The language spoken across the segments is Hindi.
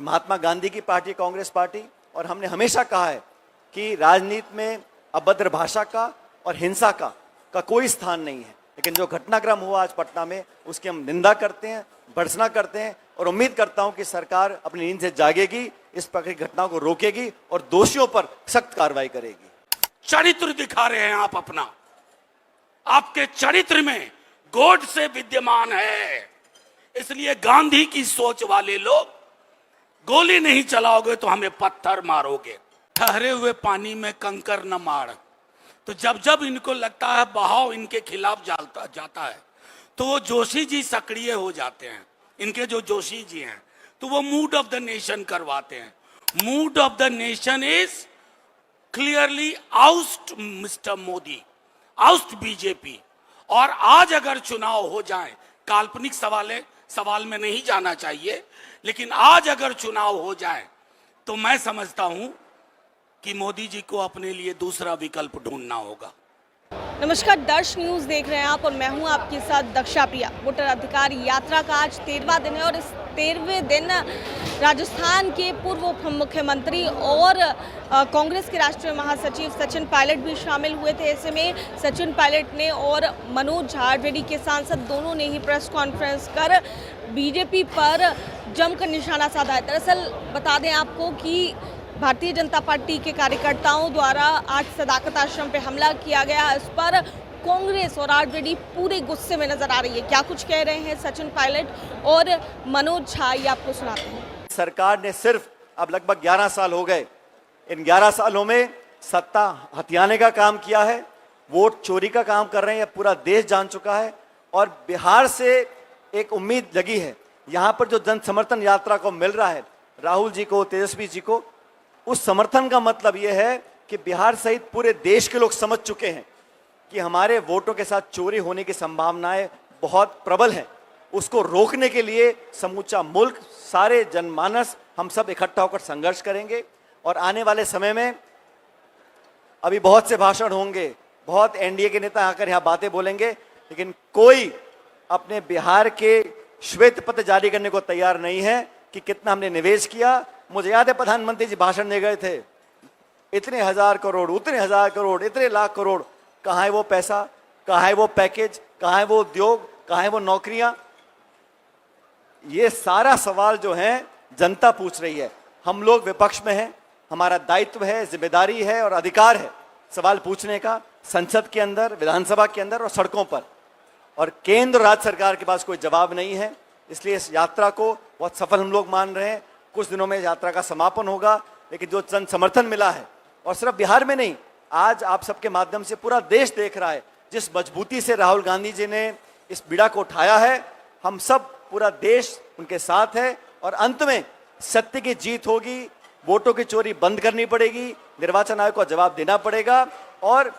ये महात्मा गांधी की पार्टी कांग्रेस पार्टी, और हमने हमेशा कहा है कि राजनीति में अभद्र भाषा का और हिंसा का कोई स्थान नहीं है। लेकिन जो घटनाक्रम हुआ आज पटना में, उसकी हम निंदा करते हैं, भर्त्सना करते हैं, और उम्मीद करता हूं कि सरकार अपनी नींद से जागेगी, इस प्रकार की घटनाओं को रोकेगी और दोषियों पर सख्त कार्रवाई करेगी। चरित्र दिखा रहे हैं आप अपना, आपके चरित्र में गोड से विद्यमान है। इसलिए गांधी की सोच वाले लोग, गोली नहीं चलाओगे तो हमें पत्थर मारोगे, ठहरे हुए पानी में कंकर न मार। तो जब जब इनको लगता है बहाव इनके खिलाफ जाता है तो वो जोशी जी सक्रिय हो जाते हैं। इनके जो जोशी जी हैं तो वो मूड ऑफ द नेशन करवाते हैं। Mood off the nation is clearly oust mister Modi, oust BJP. और आज अगर चुनाव हो जाए, काल्पनिक सवाल में नहीं जाना चाहिए, लेकिन आज अगर चुनाव हो जाए तो मैं समझता हूं कि मोदी जी को अपने लिए दूसरा विकल्प ढूंढना होगा। नमस्कार, दर्श न्यूज़ देख रहे हैं आप और मैं हूं आपके साथ दक्षा प्रिया। वोटर अधिकार यात्रा का आज 13वां दिन है और इस 13वें दिन राजस्थान के पूर्व उप मुख्यमंत्री और कांग्रेस के राष्ट्रीय महासचिव सचिन पायलट भी शामिल हुए थे। ऐसे में सचिन पायलट ने और मनोज झा जेडी के सांसद दोनों ने ही प्रेस कॉन्फ्रेंस कर बीजेपी पर जमकर निशाना साधा है। दरअसल बता दें आपको कि भारतीय जनता पार्टी के कार्यकर्ताओं द्वारा आज सदाकत आश्रम पे हमला किया गया। इस पर कांग्रेस और आरजेडी पूरे गुस्से में नजर आ रही है। क्या कुछ कह रहे हैं सचिन पायलट और मनोज झा, ये आपको सुनाते हैं। सरकार ने सिर्फ अब लगभग 11 साल हो गए, इन 11 सालों में सत्ता हथियाने का काम किया है, वोट चोरी का काम कर रहे हैं, यह पूरा देश जान चुका है। और बिहार से एक उम्मीद लगी है, यहाँ पर जो जन समर्थन यात्रा को मिल रहा है राहुल जी को, तेजस्वी जी को, उस समर्थन का मतलब यह है कि बिहार सहित पूरे देश के लोग समझ चुके हैं कि हमारे वोटों के साथ चोरी होने की संभावनाएं बहुत प्रबल हैं। उसको रोकने के लिए समूचा मुल्क, सारे जनमानस, हम सब इकट्ठा होकर संघर्ष करेंगे। और आने वाले समय में अभी बहुत से भाषण होंगे, बहुत एनडीए के नेता आकर यहाँ बातें बोलेंगे, लेकिन कोई अपने बिहार के श्वेत पत्र जारी करने को तैयार नहीं है कि कितना हमने निवेश किया। मुझे याद है प्रधानमंत्री जी भाषण दे गए थे, इतने हजार करोड़, उतने हजार करोड़, इतने लाख करोड़। कहाँ है वो पैसा, कहाँ है वो पैकेज, कहाँ है वो उद्योग, कहाँ है वो नौकरियां? ये सारा सवाल जो है जनता पूछ रही है। हम लोग विपक्ष में हैं, हमारा दायित्व है, जिम्मेदारी है और अधिकार है सवाल पूछने का, संसद के अंदर, विधानसभा के अंदर और सड़कों पर। और केंद्र और राज्य सरकार के पास कोई जवाब नहीं है। इसलिए इस यात्रा को बहुत सफल हम लोग मान रहे हैं। कुछ दिनों में यात्रा का समापन होगा, लेकिन जो जन समर्थन मिला है, और सिर्फ बिहार में नहीं, आज आप सबके माध्यम से पूरा देश देख रहा है जिस मजबूती से राहुल गांधी जी ने इस बीड़ा को उठाया है। हम सब, पूरा देश उनके साथ है और अंत में सत्य की जीत होगी। वोटों की चोरी बंद करनी पड़ेगी, निर्वाचन आयोग को जवाब देना पड़ेगा। और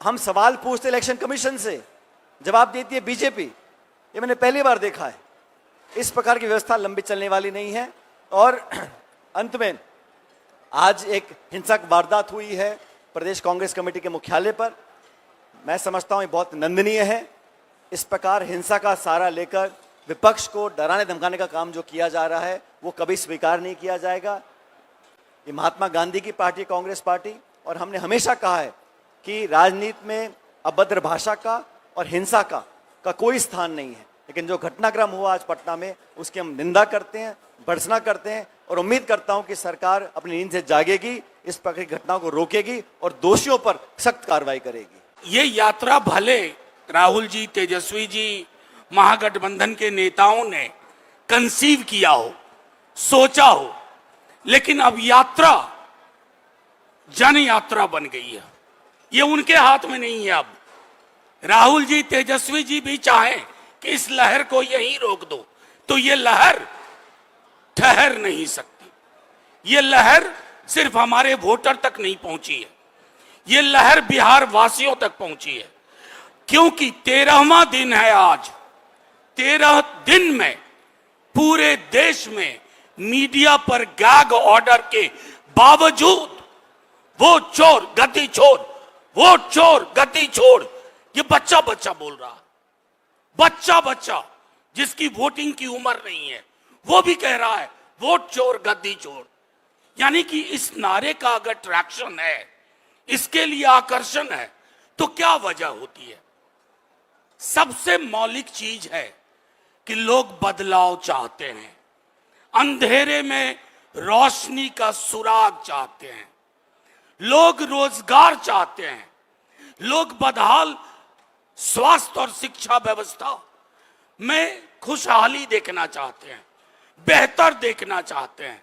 हम सवाल पूछते इलेक्शन कमीशन से, जवाब देती है बीजेपी। ये मैंने पहली बार देखा है। इस प्रकार की व्यवस्था लंबी चलने वाली नहीं है। और अंत में आज एक हिंसक वारदात हुई है प्रदेश कांग्रेस कमेटी के मुख्यालय पर। मैं समझता हूं ये बहुत निंदनीय है। इस प्रकार हिंसा का सहारा लेकर विपक्ष को डराने धमकाने का काम जो किया जा रहा है वो कभी स्वीकार नहीं किया जाएगा। ये महात्मा गांधी की पार्टी कांग्रेस पार्टी, और हमने हमेशा कहा है कि राजनीति में अभद्र भाषा का और हिंसा का कोई स्थान नहीं है। लेकिन जो घटनाक्रम हुआ आज पटना में, उसकी हम निंदा करते हैं, भर्त्सना करते हैं, और उम्मीद करता हूं कि सरकार अपनी नींद से जागेगी, इस प्रकार की घटनाओं को रोकेगी और दोषियों पर सख्त कार्रवाई करेगी। ये यात्रा भले राहुल जी, तेजस्वी जी, महागठबंधन के नेताओं ने कंसीव किया हो, सोचा हो, लेकिन अब यात्रा जन यात्रा बन गई है। ये उनके हाथ में नहीं है। अब राहुल जी, तेजस्वी जी भी चाहें कि इस लहर को यहीं रोक दो, तो ये लहर ठहर नहीं सकती। ये लहर सिर्फ हमारे वोटर तक नहीं पहुंची है, ये लहर बिहार वासियों तक पहुंची है। क्योंकि 13वां दिन है आज। 13 दिन में पूरे देश में मीडिया पर गैग ऑर्डर के बावजूद वो चोर गति छोड़, वो चोर गति छोड़, ये बच्चा बच्चा बोल रहा, बच्चा बच्चा जिसकी वोटिंग की उम्र नहीं है, वो भी कह रहा है वोट चोर गद्दी चोर। यानी कि इस नारे का अगर ट्रैक्शन है, इसके लिए आकर्षण है, तो क्या वजह होती है? सबसे मौलिक चीज है कि लोग बदलाव चाहते हैं, अंधेरे में रोशनी का सुराग चाहते हैं, लोग रोजगार चाहते हैं, लोग बदहाल स्वास्थ्य और शिक्षा व्यवस्था में खुशहाली देखना चाहते हैं, बेहतर देखना चाहते हैं।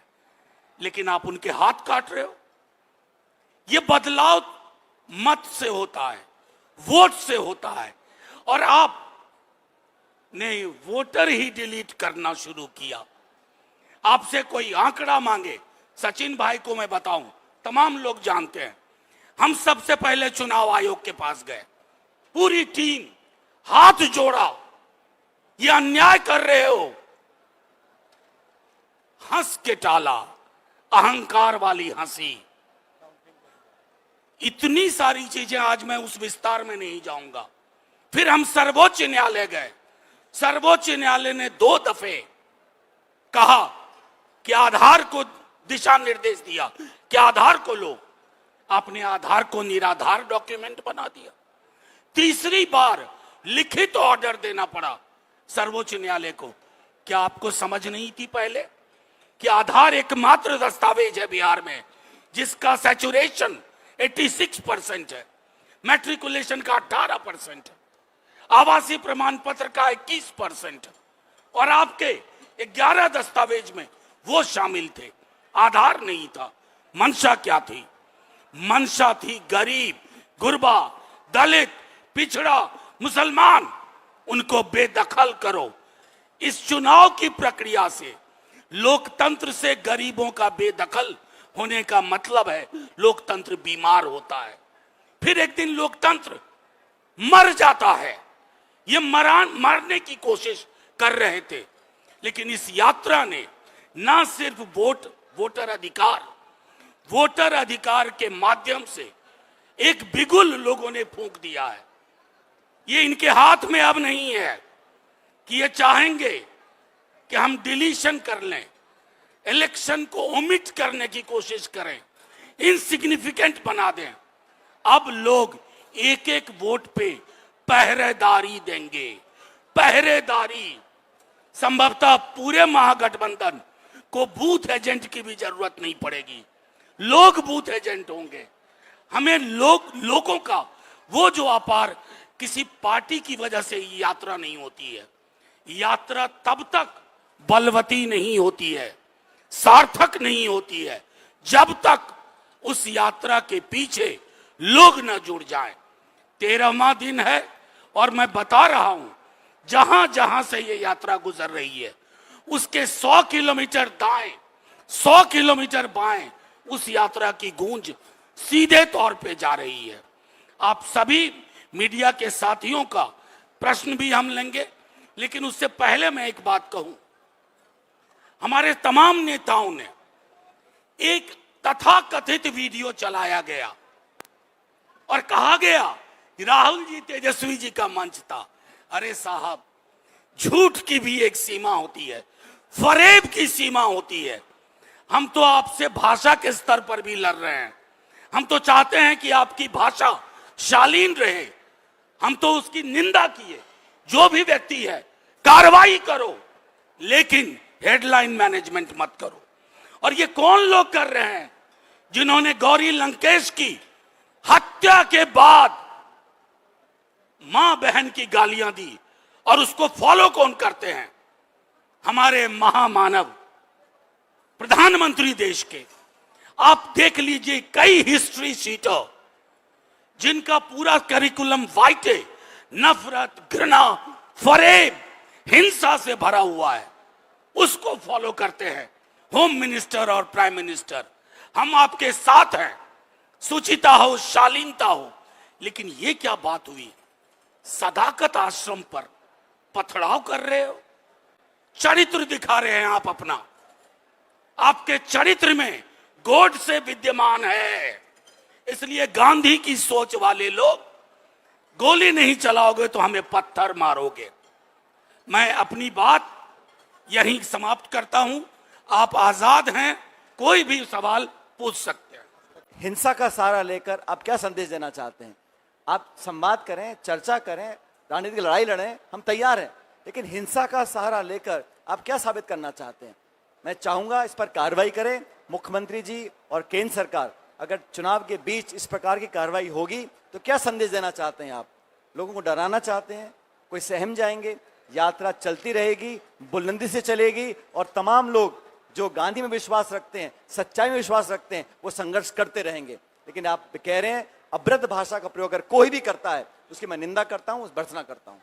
लेकिन आप उनके हाथ काट रहे हो। यह बदलाव मत से होता है, वोट से होता है, और आपने वोटर ही डिलीट करना शुरू किया। आपसे कोई आंकड़ा मांगे, सचिन भाई को मैं बताऊं, तमाम लोग जानते हैं, हम सबसे पहले चुनाव आयोग के पास गए, पूरी टीम हाथ जोड़ा, ये अन्याय कर रहे हो, हंस के टाला, अहंकार वाली हंसी। इतनी सारी चीजें, आज मैं उस विस्तार में नहीं जाऊंगा। फिर हम सर्वोच्च न्यायालय गए। सर्वोच्च न्यायालय ने 2 दफे कहा कि आधार को दिशा निर्देश दिया कि आधार को लो, आपने आधार को निराधार डॉक्यूमेंट बना दिया। तीसरी बार लिखित ऑर्डर देना पड़ा सर्वोच्च न्यायालय को। क्या आपको समझ नहीं थी पहले कि आधार एकमात्र दस्तावेज है बिहार में जिसका सैचुरेशन 86% है, मैट्रिकुलेशन का 18% है, आवासीय प्रमाण पत्र का 21% है, और आपके 11 दस्तावेज में वो शामिल थे, आधार नहीं था। मंशा क्या थी? मंशा थी गरीब, गुरबा, दलित, पिछड़ा, मुसलमान, उनको बेदखल करो। इस चुनाव की प्रक्रिया से, लोकतंत्र से गरीबों का बेदखल होने का मतलब है लोकतंत्र बीमार होता है। फिर एक दिन लोकतंत्र मर जाता है। ये मरने की कोशिश कर रहे थे, लेकिन इस यात्रा ने ना सिर्फ वोटर अधिकार के माध्यम से एक बिगुल लोगों ने फूंक दिया है। ये इनके हाथ में अब नहीं है कि ये चाहेंगे कि हम डिलीशन कर लें, इलेक्शन को ओमिट करने की कोशिश करें, इनसिग्निफिकेंट बना दें। अब लोग एक एक वोट पे पहरेदारी देंगे। पहरेदारी, संभवतः पूरे महागठबंधन को बूथ एजेंट की भी जरूरत नहीं पड़ेगी, लोग बूथ एजेंट होंगे। हमें लोगों का वो जो अपार, किसी पार्टी की वजह से यात्रा नहीं होती है। यात्रा तब तक बलवती नहीं होती है, सार्थक नहीं होती है, जब तक उस यात्रा के पीछे लोग न जुड़ जाएं। 13वां दिन है और मैं बता रहा हूं, जहां जहां से ये यात्रा गुजर रही है उसके 100 किलोमीटर दाएं, 100 किलोमीटर बाएं उस यात्रा की गूंज सीधे तौर पे जा रही है। आप सभी मीडिया के साथियों का प्रश्न भी हम लेंगे, लेकिन उससे पहले मैं एक बात कहूं। हमारे तमाम नेताओं ने एक तथाकथित वीडियो चलाया गया और कहा गया कि राहुल जी तेजस्वी जी का मंच था। अरे साहब, झूठ की भी एक सीमा होती है, फरेब की सीमा होती है। हम तो आपसे भाषा के स्तर पर भी लड़ रहे हैं। हम तो चाहते हैं कि आपकी भाषा शालीन रहे। हम तो उसकी निंदा किए, जो भी व्यक्ति है कार्रवाई करो, लेकिन हेडलाइन मैनेजमेंट मत करो। और ये कौन लोग कर रहे हैं जिन्होंने गौरी लंकेश की हत्या के बाद मां बहन की गालियां दी, और उसको फॉलो कौन करते हैं? हमारे महामानव प्रधानमंत्री देश के। आप देख लीजिए कई हिस्ट्री शीटर जिनका पूरा करिकुलम वाइटे नफरत, घृणा, फरेब, हिंसा से भरा हुआ है, उसको फॉलो करते हैं होम मिनिस्टर और प्राइम मिनिस्टर। हम आपके साथ हैं, सुचिता हो, शालीनता हो, लेकिन ये क्या बात हुई? सदाकत आश्रम पर पथराव कर रहे हो, चरित्र दिखा रहे हैं आप अपना। आपके चरित्र में गोड से विद्यमान है, इसलिए गांधी की सोच वाले लोग, गोली नहीं चलाओगे तो हमें पत्थर मारोगे। मैं अपनी बात यहीं समाप्त करता हूं। आप आजाद हैं, कोई भी सवाल पूछ सकते हैं। हिंसा का सहारा लेकर आप क्या संदेश देना चाहते हैं? आप संवाद करें, चर्चा करें, राजनीतिक लड़ाई लड़ें, हम तैयार हैं, लेकिन हिंसा का सहारा लेकर आप क्या साबित करना चाहते हैं? मैं चाहूंगा इस पर कार्रवाई करें मुख्यमंत्री जी और केंद्र सरकार। अगर चुनाव के बीच इस प्रकार की कार्रवाई होगी तो क्या संदेश देना चाहते हैं आप? लोगों को डराना चाहते हैं? कोई सहम जाएंगे? यात्रा चलती रहेगी, बुलंदी से चलेगी और तमाम लोग जो गांधी में विश्वास रखते हैं, सच्चाई में विश्वास रखते हैं, वो संघर्ष करते रहेंगे। लेकिन आप कह रहे हैं अभद्र भाषा का प्रयोग अगर कोई भी करता है उसकी मैं निंदा करता हूं, भर्त्सना करता हूं।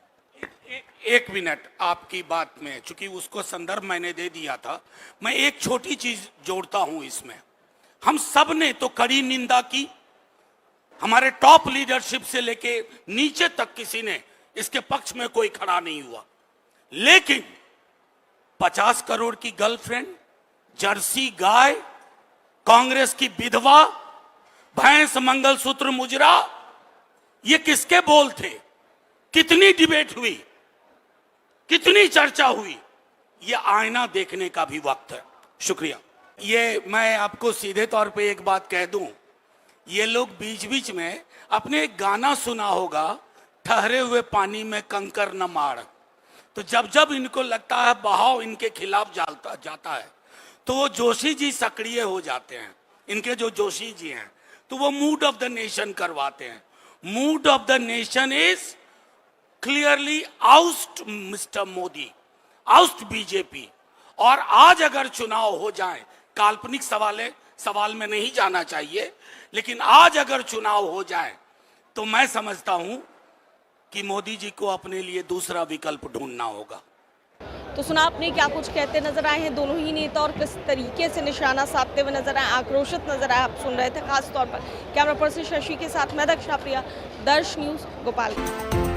एक मिनट आपकी बात में, चूंकि उसको संदर्भ मैंने दे दिया था, मैं एक छोटी चीज जोड़ता हूं इसमें। हम सब ने तो कड़ी निंदा की, हमारे टॉप लीडरशिप से लेके नीचे तक किसी ने इसके पक्ष में कोई खड़ा नहीं हुआ। लेकिन 50 करोड़ की गर्लफ्रेंड, जर्सी गाय, कांग्रेस की विधवा, भैंस, मंगलसूत्र, मुजरा, ये किसके बोल थे? कितनी डिबेट हुई, कितनी चर्चा हुई? ये आईना देखने का भी वक्त है। शुक्रिया। ये मैं आपको सीधे तौर पे एक बात कह दूं, ये लोग बीच बीच में अपने एक गाना सुना होगा, ठहरे हुए पानी में कंकर न मार। तो जब जब इनको लगता है बहाव इनके खिलाफ जाता है तो वो जोशी जी सक्रिय हो जाते हैं। इनके जो जोशी जी हैं तो वो मूड ऑफ द नेशन करवाते हैं। Mood off the nation is clearly oust mister Modi, oust BJP. और आज अगर चुनाव हो जाए, काल्पनिक सवाल में नहीं जाना चाहिए, लेकिन आज अगर चुनाव हो जाए तो मैं समझता हूं कि मोदी जी को अपने लिए दूसरा विकल्प ढूंढना होगा। तो सुना आपने क्या कुछ कहते नजर आए हैं दोनों ही नेता और किस तरीके से निशाना साधते हुए नजर आए, आक्रोशित नजर आए। आप सुन रहे थे खास तौर पर कैमरा पर्सन शशि के साथ मैं दक्षा प्रिया, दर्श न्यूज, गोपालगंज।